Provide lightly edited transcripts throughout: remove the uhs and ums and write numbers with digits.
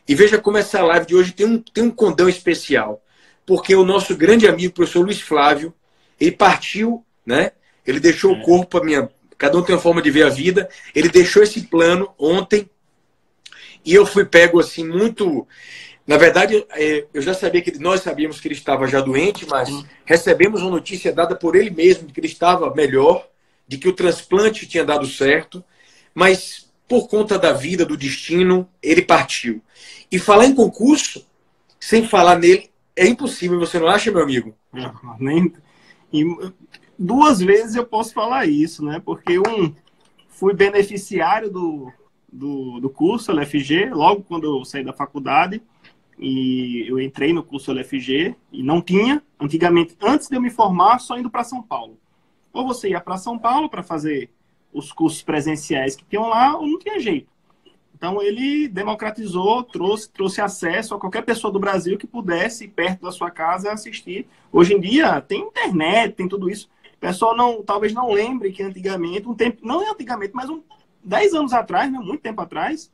E veja como essa live de hoje tem um condão especial. Porque o nosso grande amigo, o professor Luiz Flávio, ele partiu, né? Ele deixou o corpo, cada um tem uma forma de ver a vida. Ele deixou esse plano ontem. E eu fui pego assim muito... Na verdade, eu já sabia nós sabíamos que ele estava já doente, mas recebemos uma notícia dada por ele mesmo, de que ele estava melhor, de que o transplante tinha dado certo, mas por conta da vida, do destino, ele partiu. E falar em concurso, sem falar nele, é impossível, você não acha, meu amigo? E 2 vezes eu posso falar isso, né? Porque fui beneficiário do curso LFG, logo quando eu saí da faculdade, e eu entrei no curso LFG, e não tinha, antigamente, antes de eu me formar, só indo para São Paulo. Ou você ia para São Paulo para fazer os cursos presenciais que tinham lá, ou não tinha jeito. Então, ele democratizou, trouxe acesso a qualquer pessoa do Brasil que pudesse ir perto da sua casa assistir. Hoje em dia, tem internet, tem tudo isso. O pessoal talvez não lembre que antigamente, não é antigamente, mas 10 anos atrás, né, muito tempo atrás,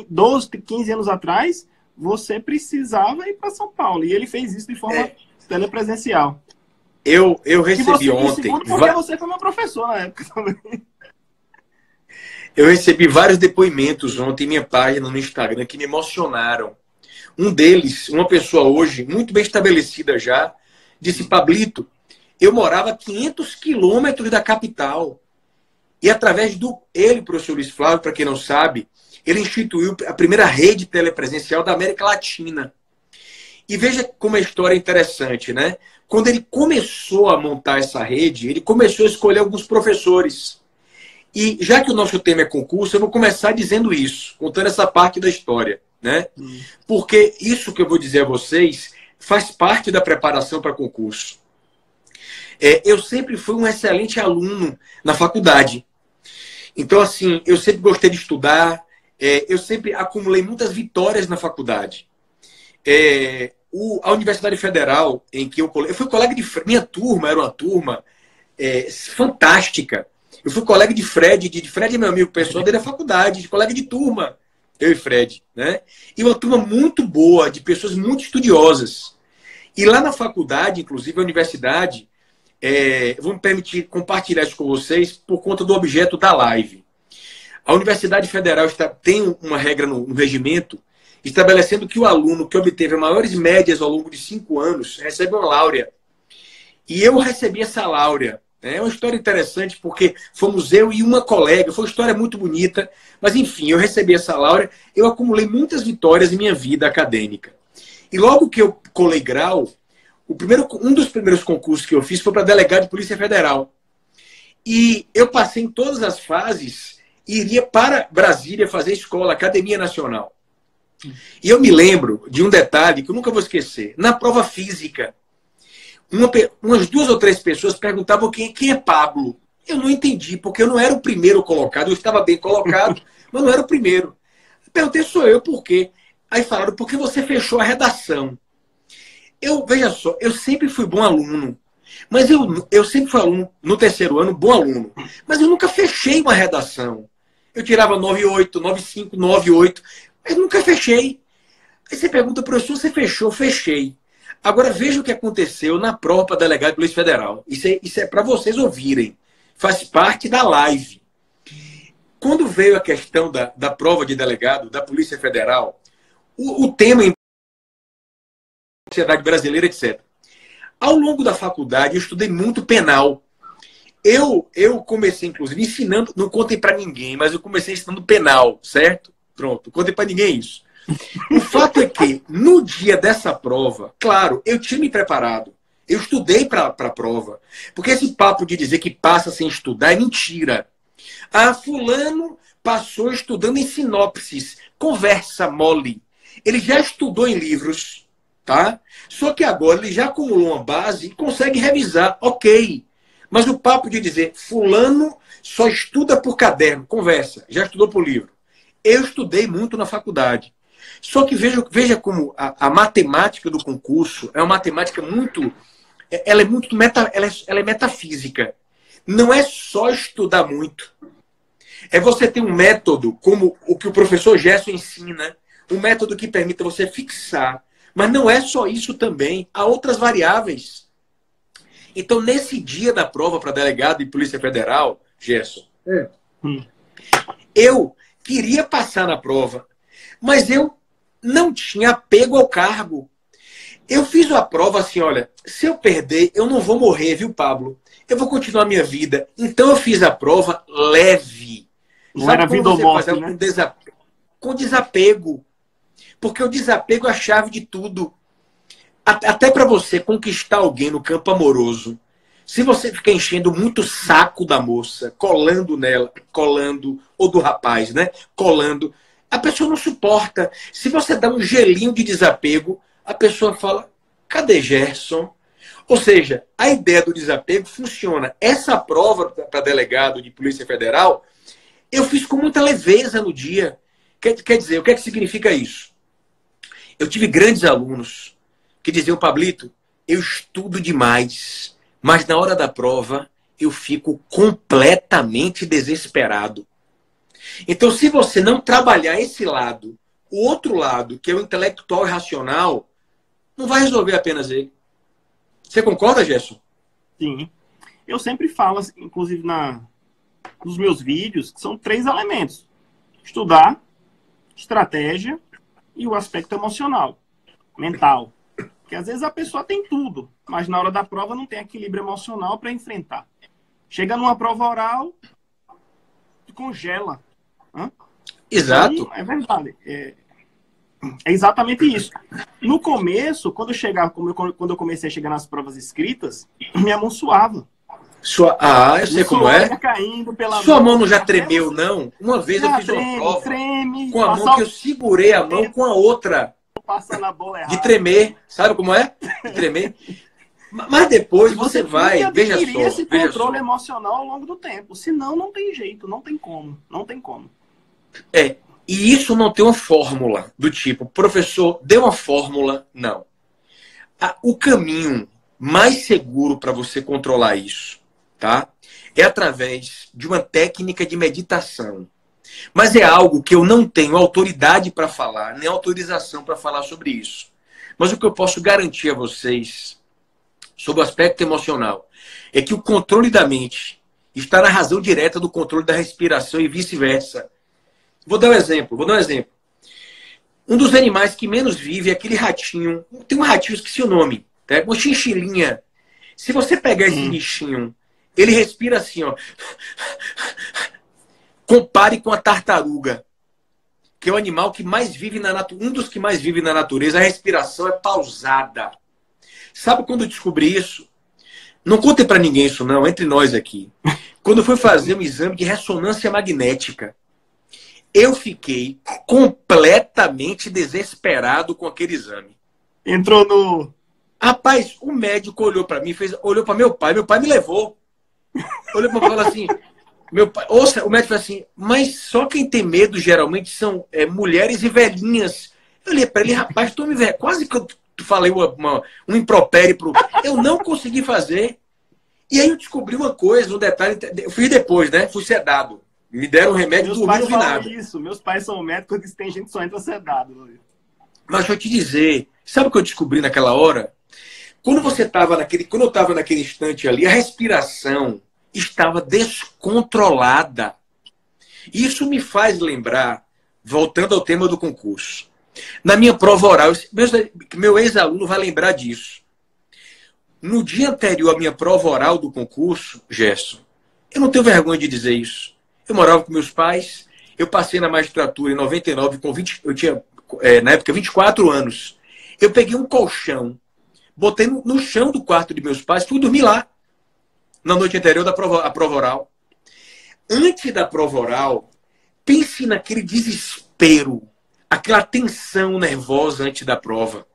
12, 15 anos atrás, você precisava ir para São Paulo. E ele fez isso de forma telepresencial. Eu recebi ontem... Segundo, porque você foi meu professor na época também. Eu recebi vários depoimentos ontem em minha página no Instagram que me emocionaram. Um deles, uma pessoa hoje, muito bem estabelecida já, disse: Pablito, eu morava a 500 quilômetros da capital. E através ele, professor Luiz Flávio, para quem não sabe, ele instituiu a primeira rede telepresencial da América Latina. E veja como a história é interessante, né? Quando ele começou a montar essa rede, ele começou a escolher alguns professores. E já que o nosso tema é concurso, eu vou começar dizendo isso, contando essa parte da história, né? Porque isso que eu vou dizer a vocês faz parte da preparação para concurso. Eu sempre fui um excelente aluno na faculdade. Então, assim, eu sempre gostei de estudar, eu sempre acumulei muitas vitórias na faculdade. A Universidade Federal, em que eu fui colega minha turma era uma turma fantástica. Eu fui colega de Fred, Fred é meu amigo pessoal desde a faculdade, de colega de turma, eu e Fred, né? E uma turma muito boa, de pessoas muito estudiosas. E lá na faculdade, inclusive a universidade, vou me permitir compartilhar isso com vocês por conta do objeto da live. A Universidade Federal tem uma regra no regimento estabelecendo que o aluno que obteve maiores médias ao longo de 5 anos recebe uma láurea. E eu recebi essa láurea. É uma história interessante porque fomos eu e uma colega, foi uma história muito bonita, mas enfim, eu recebi essa láurea, eu acumulei muitas vitórias em minha vida acadêmica. E logo que eu colei grau, um dos primeiros concursos que eu fiz foi para delegado de Polícia Federal. E eu passei em todas as fases e iria para Brasília fazer escola, Academia Nacional. E eu me lembro de um detalhe que eu nunca vou esquecer. Na prova física, umas 2 ou 3 pessoas perguntavam quem é Pablo. Eu não entendi, porque eu não era o primeiro colocado. Eu estava bem colocado, mas não era o primeiro. Eu perguntei, sou eu, por quê? Aí falaram, porque você fechou a redação. Veja só, eu sempre fui bom aluno. Mas eu sempre fui aluno, no 3º ano, bom aluno. Mas eu nunca fechei uma redação. Eu tirava 9,8, 9,5, 9,8. Mas nunca fechei. Aí você pergunta, professor, você fechou? Fechei. Agora veja o que aconteceu na prova para delegado de Polícia Federal. Isso é para vocês ouvirem. Faz parte da live. Quando veio a questão da prova de delegado da Polícia Federal, o tema em sociedade brasileira, etc. Ao longo da faculdade, eu estudei muito penal. Eu comecei, inclusive, ensinando, não contem para ninguém, mas eu comecei ensinando penal, certo? Pronto, não contem para ninguém isso. O fato é que, no dia dessa prova, claro, eu tinha me preparado. Eu estudei para a prova. Porque esse papo de dizer que passa sem estudar é mentira. Ah, fulano passou estudando em sinopses. Conversa mole. Ele já estudou em livros, tá? Só que agora ele já acumulou uma base e consegue revisar. Ok. Mas o papo de dizer fulano só estuda por caderno. Conversa. Já estudou por livro. Eu estudei muito na faculdade. Só que veja como a matemática do concurso é uma matemática muito... Ela é metafísica. Não é só estudar muito. É você ter um método como o que o professor Gerson ensina, um método que permita você fixar. Mas não é só isso também, há outras variáveis. Então, nesse dia da prova para delegado de Polícia Federal, Gerson, eu queria passar na prova, mas eu não tinha apego ao cargo. Eu fiz a prova assim, olha, se eu perder, eu não vou morrer, viu, Pablo? Eu vou continuar a minha vida. Então eu fiz a prova leve. Não era vida ou morte, né? Com desapego. Porque o desapego é a chave de tudo. Até para você conquistar alguém no campo amoroso, se você ficar enchendo muito o saco da moça, colando nela, colando, ou do rapaz, né? Colando, a pessoa não suporta. Se você dá um gelinho de desapego, a pessoa fala, cadê Gerson? Ou seja, a ideia do desapego funciona. Essa prova para delegado de Polícia Federal, eu fiz com muita leveza no dia. Quer dizer, o que é que significa isso? Eu tive grandes alunos que diziam, Pablito, eu estudo demais, mas na hora da prova eu fico completamente desesperado. Então, se você não trabalhar esse lado, o outro lado, que é o intelectual e racional, não vai resolver apenas ele. Você concorda, Gerson? Sim. Eu sempre falo, inclusive nos meus vídeos, que são 3 elementos. Estudar, estratégia e o aspecto emocional, mental. Porque às vezes a pessoa tem tudo, mas na hora da prova não tem equilíbrio emocional para enfrentar. Chega numa prova oral, congela. Exato. Então, é verdade. É exatamente isso. No começo, quando eu comecei a chegar nas provas escritas, minha mão suava. Eu sei como é. Caindo pela Sua mão não já tremeu, não? Uma vez eu fiz uma prova com a mão que eu segurei a mão com a outra. Passando a bola errada. De tremer. Sabe como é? De tremer. Mas depois você vai, veja só. Esse controle emocional ao longo do tempo. Senão não tem jeito, não tem como. Não tem como. E isso não tem uma fórmula do tipo, professor, dê uma fórmula. Não. O caminho mais seguro para você controlar isso, tá? É através de uma técnica de meditação. Mas é algo que eu não tenho autoridade para falar, nem autorização para falar sobre isso. Mas o que eu posso garantir a vocês sobre o aspecto emocional é que o controle da mente está na razão direta do controle da respiração e vice-versa. Vou dar um exemplo. Um dos animais que menos vive é aquele ratinho. Tem um ratinho, esqueci o nome. Tá? Uma chinchilinha. Se você pegar esse bichinho, ele respira assim, ó. Compare com a tartaruga, que é o animal que mais vive na natureza. Um dos que mais vive na natureza, a respiração é pausada. Sabe quando eu descobri isso? Não contem para ninguém isso não, entre nós aqui. Quando eu fui fazer um exame de ressonância magnética, eu fiquei completamente desesperado com aquele exame. Entrou no... Rapaz, o médico olhou para mim, olhou para meu pai me levou. Olhou para mim e falou assim... Meu pai, ouça, o médico falou assim, mas só quem tem medo geralmente são mulheres e velhinhas. Eu olhei para ele, rapaz, quase que eu falei um impropério pro... Eu não consegui fazer. E aí eu descobri uma coisa, um detalhe, eu fiz depois, né? Fui sedado. Me deram um remédio, dormi, não vi nada. Isso. Meus pais são médicos que tem gente que só entra sedado. Mas deixa eu te dizer, sabe o que eu descobri naquela hora? Quando eu estava naquele instante ali, a respiração estava descontrolada. Isso me faz lembrar, voltando ao tema do concurso, na minha prova oral, meu ex-aluno vai lembrar disso. No dia anterior à minha prova oral do concurso, Gerson, eu não tenho vergonha de dizer isso. Eu morava com meus pais, eu passei na magistratura em 99, eu tinha, na época, 24 anos. Eu peguei um colchão, botei no chão do quarto de meus pais, fui dormir lá. Na noite anterior da prova oral. Antes da prova oral, pense naquele desespero, aquela tensão nervosa antes da prova.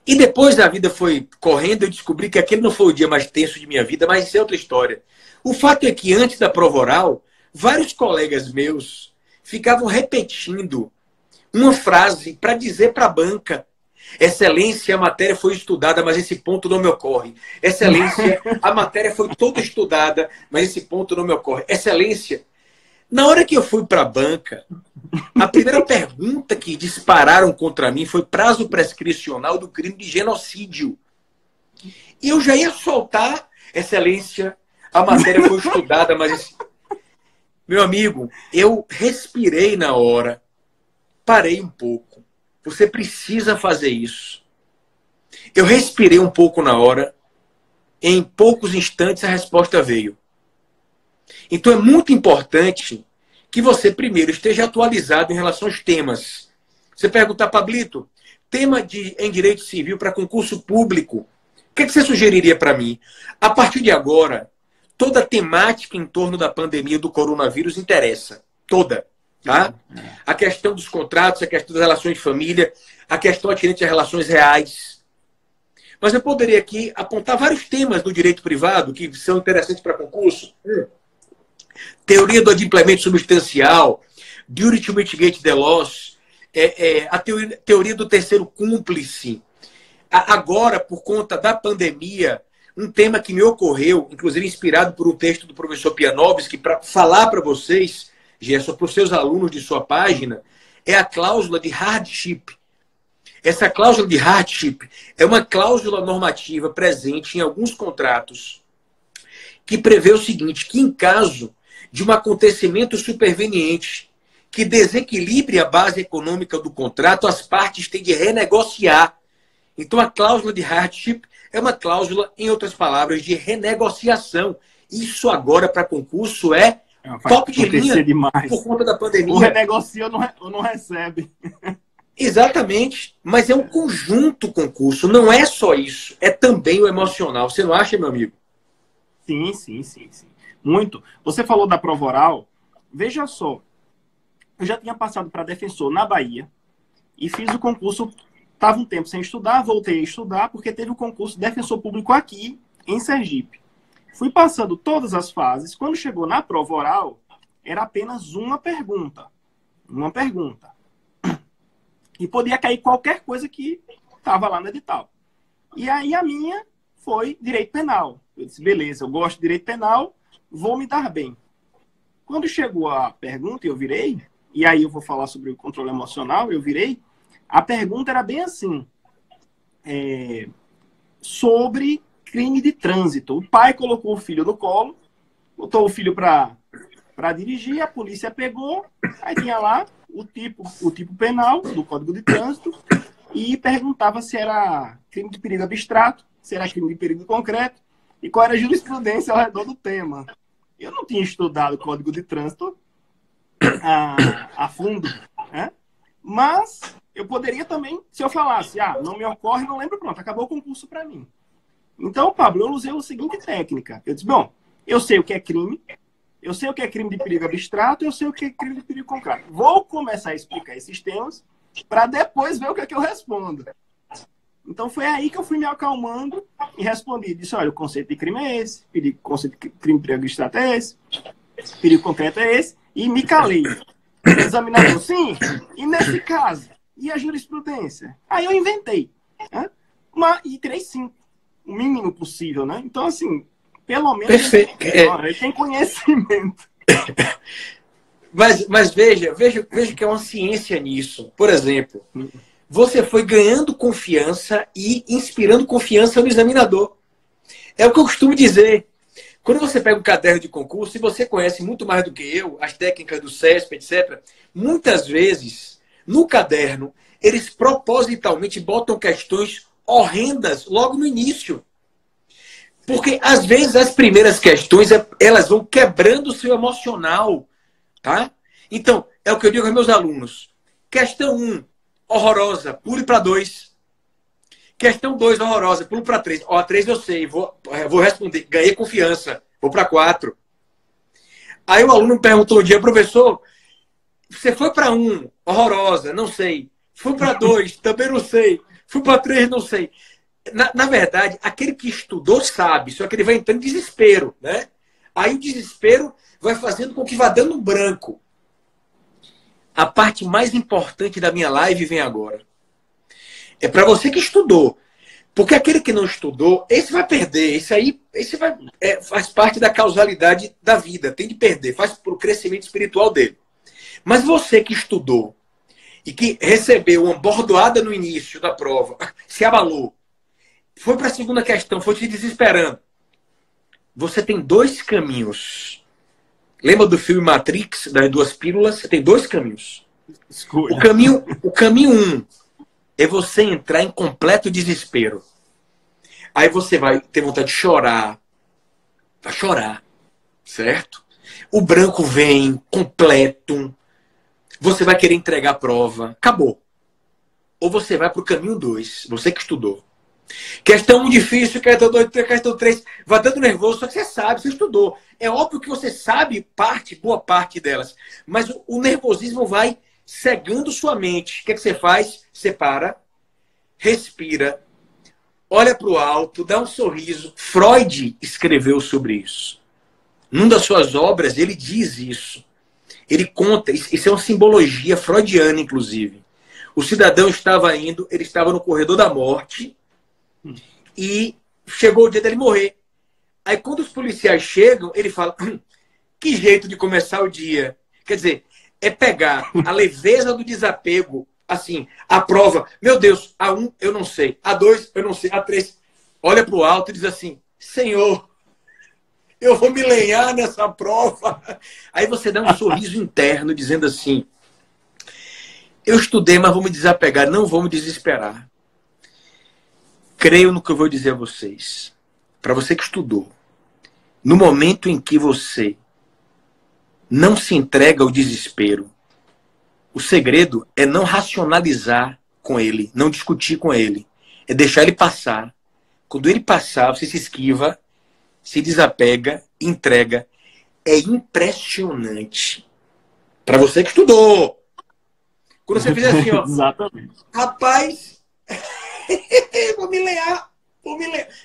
E depois a vida foi correndo, eu descobri que aquele não foi o dia mais tenso de minha vida, mas isso é outra história. O fato é que antes da prova oral, vários colegas meus ficavam repetindo uma frase para dizer para a banca: Excelência, a matéria foi estudada, mas esse ponto não me ocorre. Excelência, a matéria foi toda estudada, mas esse ponto não me ocorre. Excelência, Na hora que eu fui para a banca, a primeira pergunta que dispararam contra mim foi prazo prescricional do crime de genocídio. E eu já ia soltar, excelência, a matéria foi estudada, mas... Meu amigo, eu respirei na hora, parei um pouco. Você precisa fazer isso. Eu respirei um pouco na hora, em poucos instantes a resposta veio. Então é muito importante que você primeiro esteja atualizado em relação aos temas. Você perguntar, Pablito, tema em direito civil para concurso público, o que você sugeriria para mim? A partir de agora, toda a temática em torno da pandemia do coronavírus interessa. Toda. Tá? A questão dos contratos, a questão das relações de família, a questão atinente às relações reais. Mas eu poderia aqui apontar vários temas do direito privado que são interessantes para concurso. Teoria do adimplemento substancial, duty to mitigate the loss, a teoria do terceiro cúmplice. Agora, por conta da pandemia, um tema que me ocorreu, inclusive inspirado por um texto do professor Pianovski, para falar para vocês, Gerson, para os seus alunos de sua página, é a cláusula de hardship. Essa cláusula de hardship é uma cláusula normativa presente em alguns contratos que prevê o seguinte, que em caso de um acontecimento superveniente que desequilibre a base econômica do contrato, as partes têm de renegociar. Então, a cláusula de hardship é uma cláusula, em outras palavras, de renegociação. Isso agora, para concurso, é top de linha demais. Por conta da pandemia. O renegocia ou não recebe. Exatamente. Mas é um conjunto concurso. Não é só isso. É também o emocional. Você não acha, meu amigo? Sim. Muito. Você falou da prova oral. Veja só. Eu já tinha passado para defensor na Bahia e fiz o concurso. Estava um tempo sem estudar, voltei a estudar, porque teve o concurso de defensor público aqui, em Sergipe. Fui passando todas as fases. Quando chegou na prova oral, era apenas uma pergunta. Uma pergunta. E podia cair qualquer coisa que estava lá no edital. E aí a minha foi direito penal. Eu disse, beleza, eu gosto de direito penal, vou me dar bem. Quando chegou a pergunta, eu virei, e aí eu vou falar sobre o controle emocional, eu virei, a pergunta era bem assim, sobre crime de trânsito. O pai colocou o filho no colo, botou o filho para dirigir, a polícia pegou, aí tinha lá o tipo penal do Código de Trânsito e perguntava se era crime de perigo abstrato, se era crime de perigo concreto e qual era a jurisprudência ao redor do tema. Eu não tinha estudado o Código de Trânsito a fundo, né? Mas eu poderia também, se eu falasse, não me ocorre, não lembro, pronto, acabou o concurso para mim. Então, Pablo, eu usei a seguinte técnica. Eu disse, bom, eu sei o que é crime, eu sei o que é crime de perigo abstrato, eu sei o que é crime de perigo concreto. Vou começar a explicar esses temas para depois ver o que é que eu respondo. Então, foi aí que eu fui me acalmando e respondi. Disse, olha, o conceito de crime é esse, o conceito de crime de perigo abstrato é esse, perigo concreto é esse, e me calei. O examinador, sim, e nesse caso, e a jurisprudência? Aí eu inventei, né? E tirei 5, o mínimo possível, né? Então, assim, pelo menos ele tem conhecimento. Mas veja que é uma ciência nisso. Por exemplo, você foi ganhando confiança e inspirando confiança no examinador. É o que eu costumo dizer. Quando você pega um caderno de concurso, e você conhece muito mais do que eu, as técnicas do CESP, etc., muitas vezes, no caderno, eles propositalmente botam questões horrendas logo no início. Porque, às vezes, as primeiras questões, elas vão quebrando o seu emocional. Tá? Então, é o que eu digo aos meus alunos. Questão 1, horrorosa, pule para 2. Questão 2, horrorosa, pulo para 3. A 3 eu sei, vou responder. Ganhei confiança, vou para 4. Aí o aluno me perguntou um dia, professor, você foi para 1, horrorosa, não sei. Fui para 2, também não sei. Fui para 3, não sei. Na verdade, aquele que estudou sabe, só que ele vai entrando em desespero, né? Aí o desespero vai fazendo com que vá dando um branco. A parte mais importante da minha live vem agora. É para você que estudou. Porque aquele que não estudou, esse vai perder. Faz parte da causalidade da vida. Tem de perder, faz para o crescimento espiritual dele. Mas você que estudou e que recebeu uma bordoada no início da prova, se abalou, foi para a segunda questão, foi te desesperando. Você tem dois caminhos. Lembra do filme Matrix, das duas pílulas? Você tem dois caminhos. Escolha. O caminho um é você entrar em completo desespero. Aí você vai ter vontade de chorar. Vai chorar. Certo? O branco vem completo. Você vai querer entregar a prova. Acabou. Ou você vai para o caminho 2. Você que estudou. Questão 1 difícil, questão 2, questão 3. Vai dando nervoso, só que você sabe, você estudou. É óbvio que você sabe boa parte delas. Mas o nervosismo vai cegando sua mente. O que é que você faz? Você para, respira, olha para o alto, dá um sorriso. Freud escreveu sobre isso. Numa das suas obras, ele diz isso. Ele conta, isso é uma simbologia freudiana, inclusive. O cidadão ele estava no corredor da morte e chegou o dia dele morrer. Aí quando os policiais chegam, ele fala, que jeito de começar o dia. Quer dizer, é pegar a leveza do desapego, assim, a prova, meu Deus, A1 eu não sei, A2 eu não sei, A3, olha para o alto e diz assim, Senhor, eu vou me lenhar nessa prova. Aí você dá um sorriso interno dizendo assim, eu estudei, mas vou me desapegar, não vou me desesperar. Creio no que eu vou dizer a vocês. Para você que estudou, no momento em que você não se entrega ao desespero, o segredo é não racionalizar com ele, não discutir com ele. É deixar ele passar. Quando ele passar, você se esquiva, se desapega, entrega. É impressionante. Para você que estudou. Quando você fizer assim, ó. Exatamente. Rapaz, vou me lear.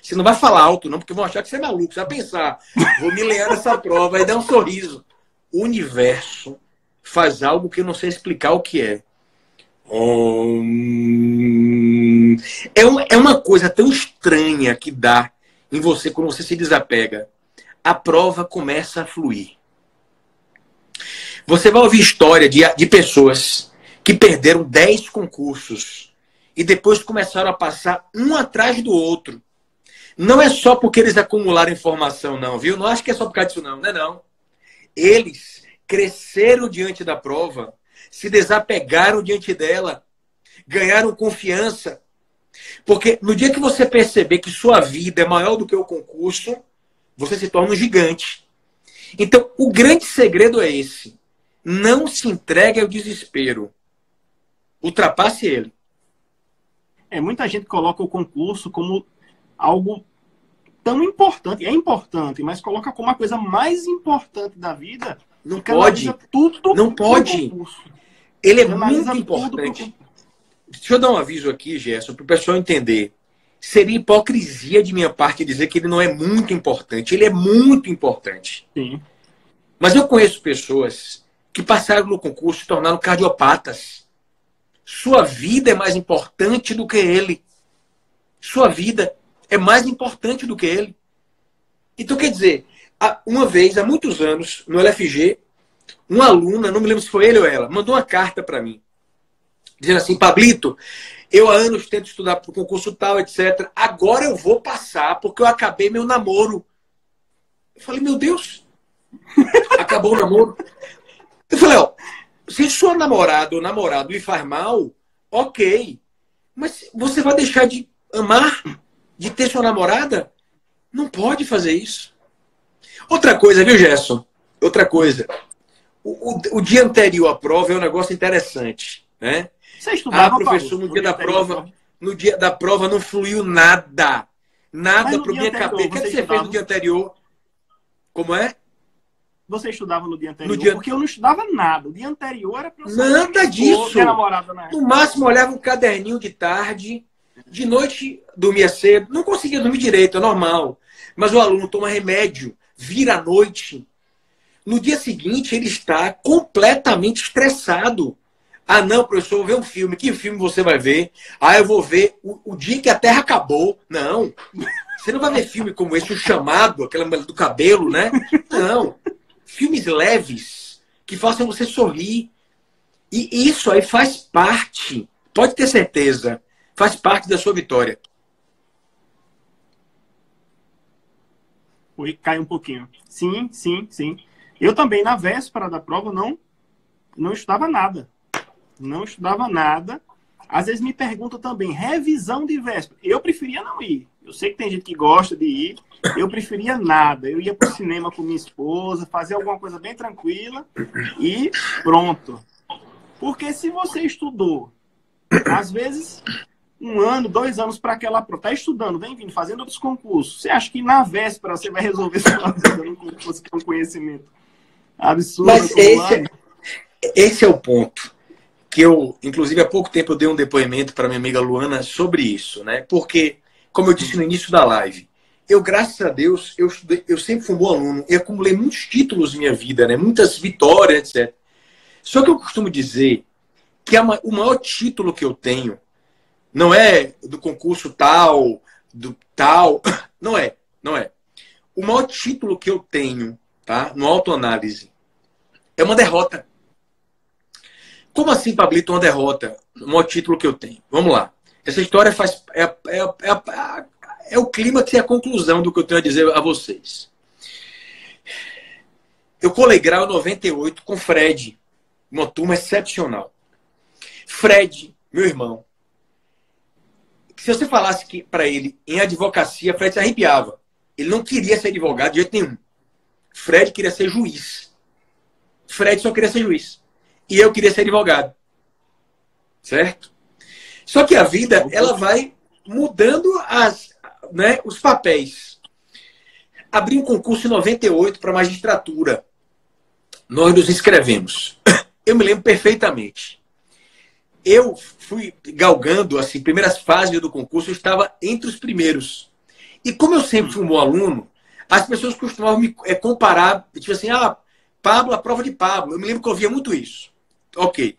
Você não vai falar alto, não, porque vão achar que você é maluco. Você vai pensar, vou me lear nessa prova, aí dá um sorriso. O universo faz algo que eu não sei explicar o que é. É uma coisa tão estranha que dá em você quando você se desapega. A prova começa a fluir. Você vai ouvir história de pessoas que perderam 10 concursos e depois começaram a passar um atrás do outro. Não é só porque eles acumularam informação, não, viu? Não acho que é só por causa disso, não. Não é não. Eles cresceram diante da prova, se desapegaram diante dela, ganharam confiança. Porque no dia que você perceber que sua vida é maior do que o concurso, você se torna um gigante. Então, o grande segredo é esse. Não se entregue ao desespero. Ultrapasse ele. Muita gente coloca o concurso como algo tão importante. É importante, mas coloca como a coisa mais importante da vida. Não pode. Tudo não pode. Ele é muito importante. Deixa eu dar um aviso aqui, Gerson, para o pessoal entender. Seria hipocrisia de minha parte dizer que ele não é muito importante. Ele é muito importante. Sim. Mas eu conheço pessoas que passaram no concurso e se tornaram cardiopatas. Sua vida é mais importante do que ele. Sua vida é mais importante do que ele. Então, quer dizer, uma vez, há muitos anos, no LFG, uma aluna, não me lembro se foi ele ou ela, mandou uma carta para mim, dizendo assim, Pablito, eu há anos tento estudar para o concurso tal, etc. Agora eu vou passar, porque eu acabei meu namoro. Eu falei, meu Deus, acabou o namoro? Eu falei, ó, se sua namorada ou namorado lhe faz mal, ok. Mas você vai deixar de amar, de ter sua namorada? Não pode fazer isso. Outra coisa, viu, Gerson? Outra coisa. O dia anterior à prova é um negócio interessante, né? Você estudava, professor, no dia da prova não fluiu nada. Nada para o minha cabeça. O que você fez no dia anterior? Como é? Você estudava no dia anterior? Porque eu não estudava nada. O dia anterior era para eu saber nada disso. Namorada, no máximo, olhava um caderninho de tarde. De noite, dormia cedo. Não conseguia dormir direito, é normal. Mas o aluno toma remédio, vira à noite. No dia seguinte, ele está completamente estressado. Ah, não, professor, eu vou ver um filme. Que filme você vai ver? Ah, eu vou ver o dia que a Terra acabou. Não. Você não vai ver filme como esse, O Chamado, aquela do cabelo, né? Não. Filmes leves, que façam você sorrir. E isso aí faz parte, pode ter certeza, faz parte da sua vitória. Oi, cai um pouquinho. Sim, sim, sim. Eu também, na véspera da prova, não estudava nada. Não estudava nada. Às vezes me perguntam também, revisão de véspera. Eu preferia não ir. Eu sei que tem gente que gosta de ir. Eu preferia nada. Eu ia para o cinema com minha esposa, fazer alguma coisa bem tranquila e pronto. Porque se você estudou, às vezes, 1 ano, 2 anos para aquela prova, está estudando, vem vindo, fazendo outros concursos, você acha que na véspera você vai resolver sua vida num concurso que é um conhecimento absurdo? Mas esse é o ponto. Que eu, inclusive, há pouco tempo eu dei um depoimento para minha amiga Luana sobre isso, né? Porque, como eu disse no início da live, eu, graças a Deus, eu sempre fui um bom aluno, eu acumulei muitos títulos na minha vida, né? Muitas vitórias, etc. Só que eu costumo dizer que o maior título que eu tenho não é do concurso tal, do tal, não é. O maior título que eu tenho, tá? No autoanálise, é uma derrota. Como assim, Pablito, uma derrota? O maior título que eu tenho. Vamos lá. Essa história é o clímax e a conclusão do que eu tenho a dizer a vocês. Eu colei grau 98 com Fred, uma turma excepcional. Fred, meu irmão, se você falasse para ele em advocacia, Fred se arrepiava. Ele não queria ser advogado de jeito nenhum. Fred queria ser juiz. Fred só queria ser juiz. E eu queria ser advogado. Certo? Só que a vida, ela vai mudando os papéis. Abri um concurso em 98 para magistratura. Nós nos inscrevemos. Eu me lembro perfeitamente. Eu fui galgando, assim, primeiras fases do concurso, eu estava entre os primeiros. E como eu sempre fui um bom aluno, as pessoas costumavam me comparar, tipo assim, Pablo, a prova de Pablo. Eu me lembro que eu ouvia muito isso. Ok.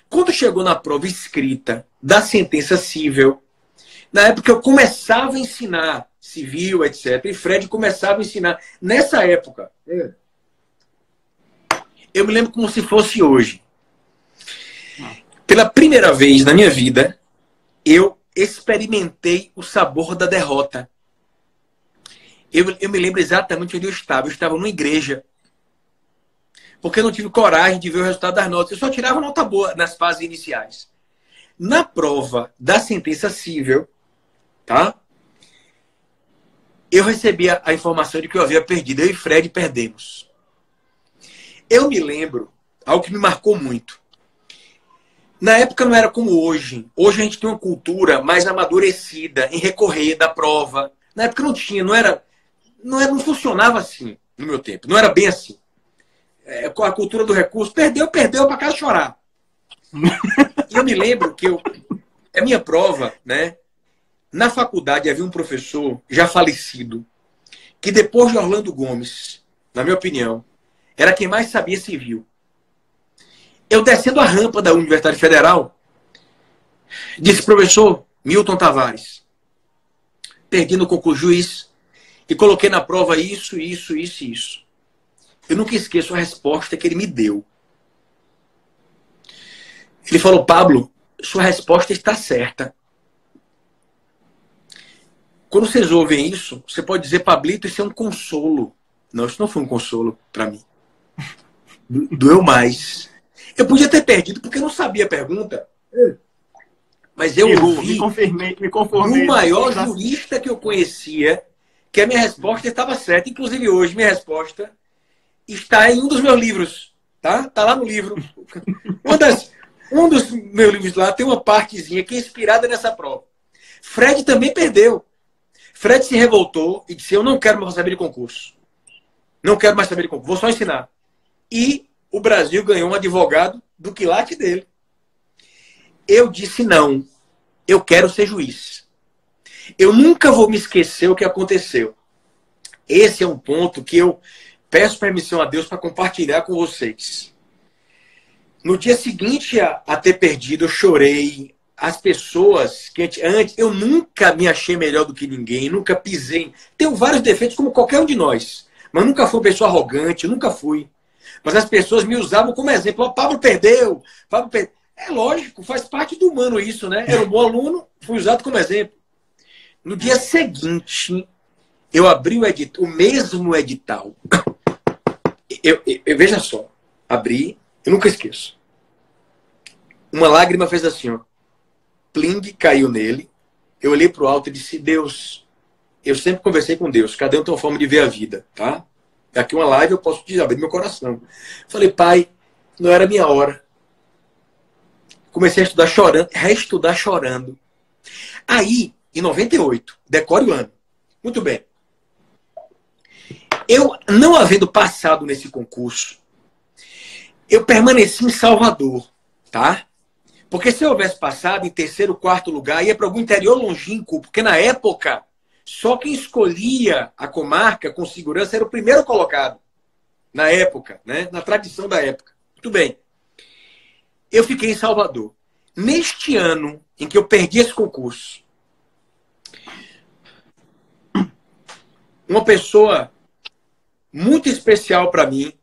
Quando chegou na prova escrita da sentença civil, na época eu começava a ensinar civil, etc. E Fred começava a ensinar. Nessa época, eu me lembro como se fosse hoje. Pela primeira vez na minha vida, eu experimentei o sabor da derrota. Eu me lembro exatamente onde eu estava. Eu estava numa igreja. Porque eu não tive coragem de ver o resultado das notas. Eu só tirava nota boa nas fases iniciais. Na prova da sentença civil, tá? Eu recebi a informação de que eu havia perdido. Eu e Fred perdemos. Eu me lembro, algo que me marcou muito. Na época não era como hoje. Hoje a gente tem uma cultura mais amadurecida em recorrer da prova. Na época não tinha, não funcionava assim no meu tempo. Não era bem assim. Com a cultura do recurso, perdeu para casa chorar. E eu me lembro que a minha prova, né? Na faculdade havia um professor já falecido, que depois de Orlando Gomes, na minha opinião, era quem mais sabia civil. Eu descendo a rampa da Universidade Federal, disse, professor Milton Tavares, perdi no concurso juiz e coloquei na prova isso. Eu nunca esqueço a resposta que ele me deu. Ele falou, Pablo, sua resposta está certa. Quando vocês ouvem isso, você pode dizer, Pablito, isso é um consolo. Não, isso não foi um consolo para mim. Doeu mais. Eu podia ter perdido porque eu não sabia a pergunta. Mas eu ouvi me conformei, o maior jurista que eu conhecia que a minha resposta estava certa. Inclusive hoje, minha resposta está em um dos meus livros. Tá? Tá lá no livro. Um dos meus livros lá tem uma partezinha que é inspirada nessa prova. Fred também perdeu. Fred se revoltou e disse, eu não quero mais saber de concurso. Não quero mais saber de concurso. Vou só ensinar. E o Brasil ganhou um advogado do quilate dele. Eu disse não. Eu quero ser juiz. Eu nunca vou me esquecer o que aconteceu. Esse é um ponto que eu peço permissão a Deus para compartilhar com vocês. No dia seguinte a ter perdido, eu chorei. As pessoas que antes eu nunca me achei melhor do que ninguém, nunca pisei. Tenho vários defeitos como qualquer um de nós, mas nunca fui uma pessoa arrogante, nunca fui. Mas as pessoas me usavam como exemplo. O Pablo perdeu, Pablo perdeu. É lógico, faz parte do humano isso, né? Era um bom aluno, fui usado como exemplo. No dia seguinte, eu abri o mesmo edital. Veja só, abri, eu nunca esqueço. Uma lágrima fez assim, ó. Pling, caiu nele. Eu olhei para o alto e disse, Deus, eu sempre conversei com Deus, cada um tem uma forma de ver a vida, tá? Aqui uma live eu posso te abrir meu coração. Falei, pai, não era minha hora. Comecei a estudar chorando, reestudar chorando. Aí, em 98, decore o ano. Muito bem. Eu, não havendo passado nesse concurso, eu permaneci em Salvador, tá? Porque se eu houvesse passado em terceiro, quarto lugar, ia para algum interior longínquo, porque na época, só quem escolhia a comarca com segurança era o primeiro colocado. Na época, né? Na tradição da época. Muito bem. Eu fiquei em Salvador. Neste ano em que eu perdi esse concurso, uma pessoa muito especial para mim,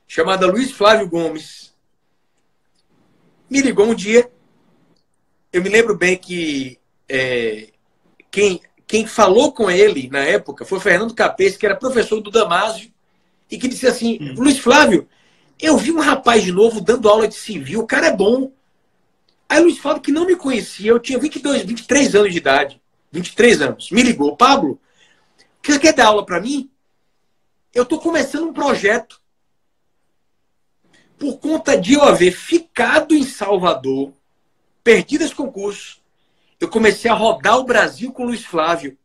chamada Luiz Flávio Gomes, me ligou um dia. Eu me lembro bem que quem falou com ele na época foi o Fernando Capês, que era professor do Damásio, e que disse assim, Luiz Flávio, eu vi um rapaz de novo dando aula de civil, o cara é bom. Aí Luiz Flávio, que não me conhecia, eu tinha 23 anos de idade, 23 anos, me ligou, Pablo, você quer dar aula para mim? Eu estou começando um projeto. Por conta de eu haver ficado em Salvador, perdido esse concurso, eu comecei a rodar o Brasil com o Luiz Flávio.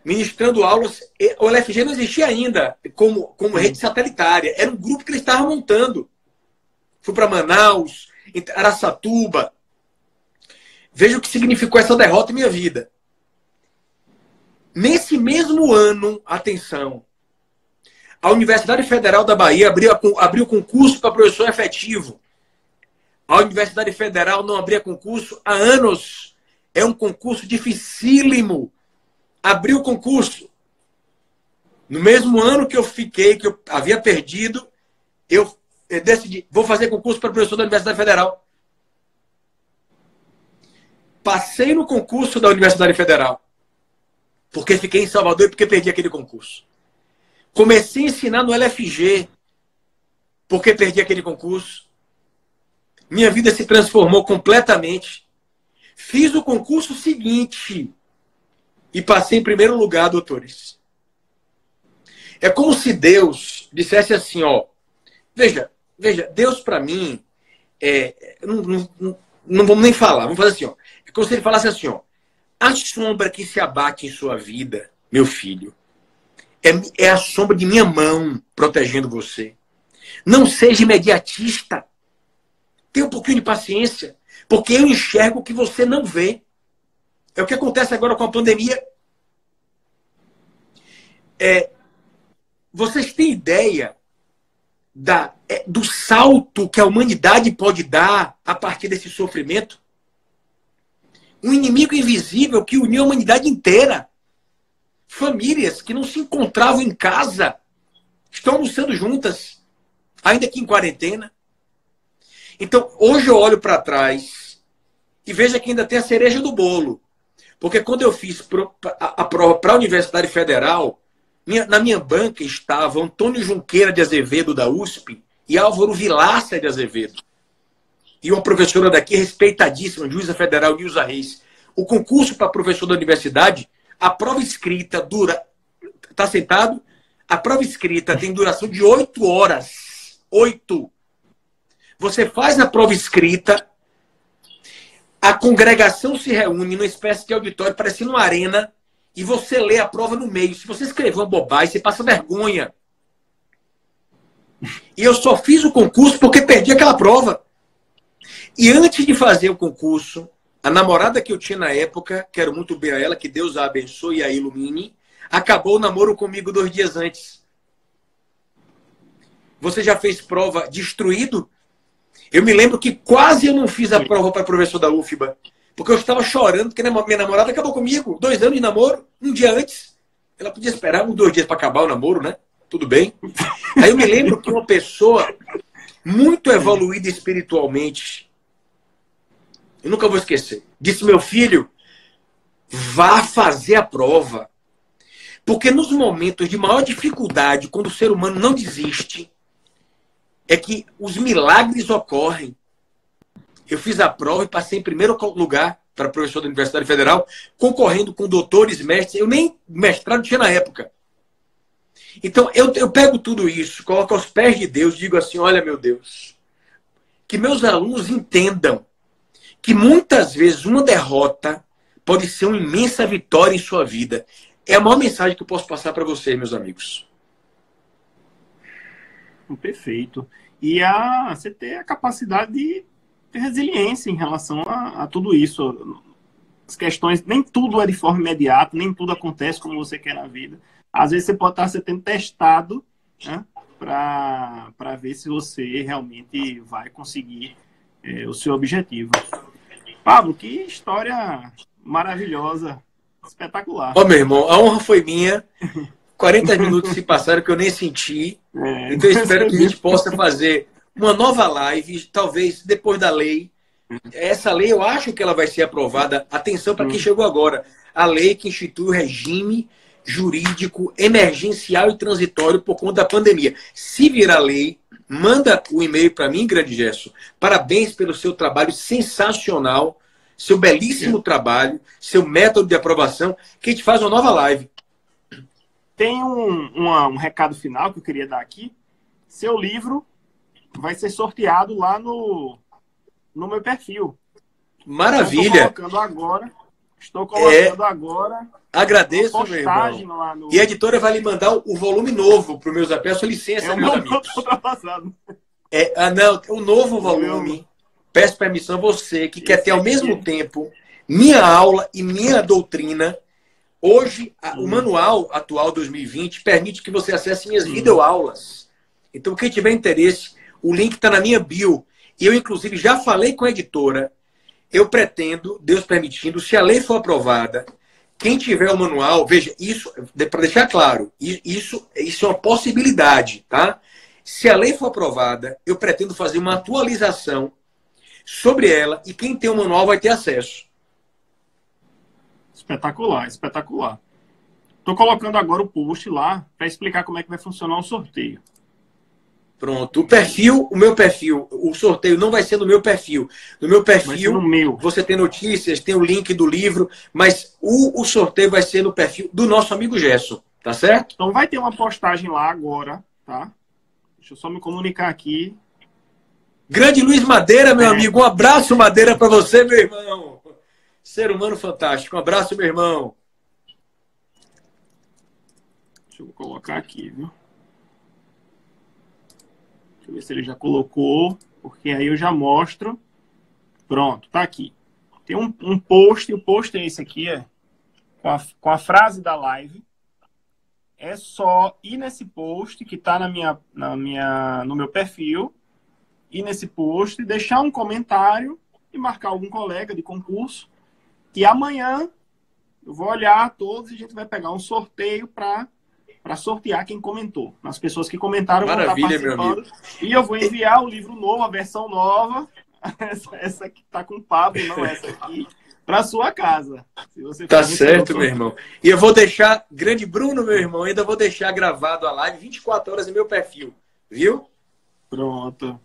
Ministrando aulas. O LFG não existia ainda como rede satelitária. Era um grupo que ele estava montando. Fui para Manaus, Araçatuba. Veja o que significou essa derrota em minha vida. Nesse mesmo ano, atenção, a Universidade Federal da Bahia abriu concurso para professor efetivo. A Universidade Federal não abria concurso há anos. É um concurso dificílimo. Abriu concurso. No mesmo ano que eu fiquei, que eu havia perdido, eu decidi, vou fazer concurso para professor da Universidade Federal. Passei no concurso da Universidade Federal. Porque fiquei em Salvador e porque perdi aquele concurso. Comecei a ensinar no LFG, porque perdi aquele concurso. Minha vida se transformou completamente. Fiz o concurso seguinte e passei em primeiro lugar, doutores. É como se Deus dissesse assim, ó, veja, Deus para mim, não vamos nem falar, vamos fazer assim, ó. É como se ele falasse assim, ó, a sombra que se abate em sua vida, meu filho, é a sombra de minha mão protegendo você. Não seja imediatista. Tenha um pouquinho de paciência. Porque eu enxergo o que você não vê. É o que acontece agora com a pandemia. Vocês têm ideia do salto que a humanidade pode dar a partir desse sofrimento? Um inimigo invisível que uniu a humanidade inteira. Famílias que não se encontravam em casa estão almoçando juntas, ainda que em quarentena. Então, hoje eu olho para trás e vejo que ainda tem a cereja do bolo. Porque quando eu fiz a prova para a Universidade Federal, na minha banca estavam Antônio Junqueira de Azevedo, da USP, e Álvaro Vilaça de Azevedo. E uma professora daqui, respeitadíssima, juíza federal, Nilza Reis. O concurso para professor da universidade, a prova escrita dura... Está sentado? A prova escrita tem duração de 8 horas. 8. Você faz a prova escrita, a congregação se reúne numa espécie de auditório, parecendo uma arena, e você lê a prova no meio. Se você escrever uma bobagem, você passa vergonha. E eu só fiz o concurso porque perdi aquela prova. E antes de fazer o concurso, a namorada que eu tinha na época, quero muito bem a ela, que Deus a abençoe e a ilumine, acabou o namoro comigo 2 dias antes. Você já fez prova destruído? Eu me lembro que quase eu não fiz a prova para professor da UFBA. Porque eu estava chorando, porque minha namorada acabou comigo. 2 anos de namoro, um dia antes. Ela podia esperar 2 dias para acabar o namoro, né? Tudo bem. Aí eu me lembro que uma pessoa muito evoluída espiritualmente, eu nunca vou esquecer, disse: meu filho, vá fazer a prova. Porque nos momentos de maior dificuldade, quando o ser humano não desiste, é que os milagres ocorrem. Eu fiz a prova e passei em primeiro lugar para professor da Universidade Federal, concorrendo com doutores, mestres. Eu nem mestrado tinha na época. Então, eu pego tudo isso, coloco aos pés de Deus, digo assim: olha, meu Deus, que meus alunos entendam que muitas vezes uma derrota pode ser uma imensa vitória em sua vida. É a maior mensagem que eu posso passar para vocês, meus amigos. Perfeito. E você ter a capacidade de ter resiliência em relação a tudo isso. As questões, nem tudo é de forma imediata, nem tudo acontece como você quer na vida. Às vezes você pode estar sendo testado, né, para ver se você realmente vai conseguir o seu objetivo. Pablo, que história maravilhosa, espetacular. Ó, meu irmão, a honra foi minha. 40 minutos se passaram que eu nem senti. Então eu espero que a gente possa fazer uma nova live, talvez depois da lei. Essa lei, eu acho que ela vai ser aprovada. Atenção para quem chegou agora. A lei que institui o regime jurídico emergencial e transitório por conta da pandemia. Se virar lei, manda o e-mail para mim, grande Gerson. Parabéns pelo seu trabalho sensacional, seu belíssimo trabalho, seu método de aprovação, que a gente faz uma nova live. Tem um recado final que eu queria dar aqui. Seu livro vai ser sorteado lá no meu perfil. Maravilha! Estou colocando agora. Agradeço, meu irmão. E a editora vai lhe mandar o volume novo para os meus amigos. Peço licença, meus amigos. Não, o novo volume. Peço permissão a você que quer ter ao mesmo tempo minha aula e minha doutrina. Hoje, o manual atual 2020 permite que você acesse minhas videoaulas. Então, quem tiver interesse, o link está na minha bio. E eu, inclusive, já falei com a editora. Eu pretendo, Deus permitindo, se a lei for aprovada, quem tiver o manual, veja, isso, para deixar claro, isso é uma possibilidade, tá? Se a lei for aprovada, eu pretendo fazer uma atualização sobre ela e quem tem o manual vai ter acesso. Espetacular, espetacular. Estou colocando agora o post lá para explicar como é que vai funcionar o sorteio. Pronto. O meu perfil, o sorteio não vai ser no meu perfil. No meu perfil, você tem notícias, tem o link do livro, mas o sorteio vai ser no perfil do nosso amigo Gerson, tá certo? Então vai ter uma postagem lá agora, tá? Deixa eu só me comunicar aqui. Grande Luiz Madeira, meu amigo. Um abraço, Madeira, para você, meu irmão. Ser humano fantástico. Um abraço, meu irmão. Deixa eu colocar aqui, viu? Deixa eu ver se ele já colocou, porque aí eu já mostro. Pronto, tá aqui. Tem um post, o post é esse aqui, com a frase da live. É só ir nesse post que tá no meu perfil, ir nesse post, deixar um comentário e marcar algum colega de concurso. E amanhã eu vou olhar todos e a gente vai pegar um sorteio para sortear quem comentou. As pessoas que comentaram vão estar participando. E eu vou enviar o livro novo, a versão nova, essa que está com o Pablo, não essa aqui, para sua casa. Se você tá certo, meu irmão. E eu vou deixar, grande Bruno, meu irmão, ainda vou deixar gravado a live 24 horas em meu perfil, viu? Pronto.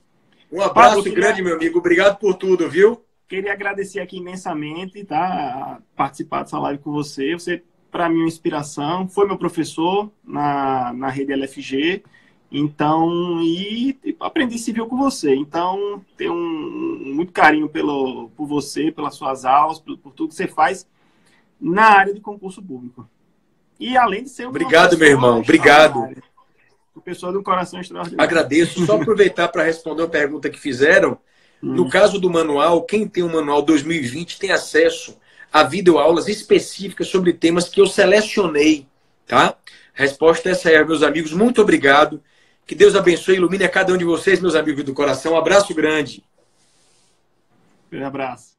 Um abraço grande, meu amigo. Obrigado por tudo, viu? Queria agradecer aqui imensamente, tá? Participar dessa live com você. Você, para mim, é uma inspiração. Foi meu professor na rede LFG. Então, e aprendi civil com você. Então, tenho muito carinho por você, pelas suas aulas, por tudo que você faz na área de concurso público. E além de ser Obrigado, meu irmão. Obrigado. Uma pessoa de um coração extraordinário. Agradeço. Só aproveitar para responder uma pergunta que fizeram. No caso do manual, quem tem o manual 2020 tem acesso a videoaulas específicas sobre temas que eu selecionei, tá? A resposta é essa aí, meus amigos. Muito obrigado. Que Deus abençoe e ilumine a cada um de vocês, meus amigos do coração. Um abraço grande. Um abraço.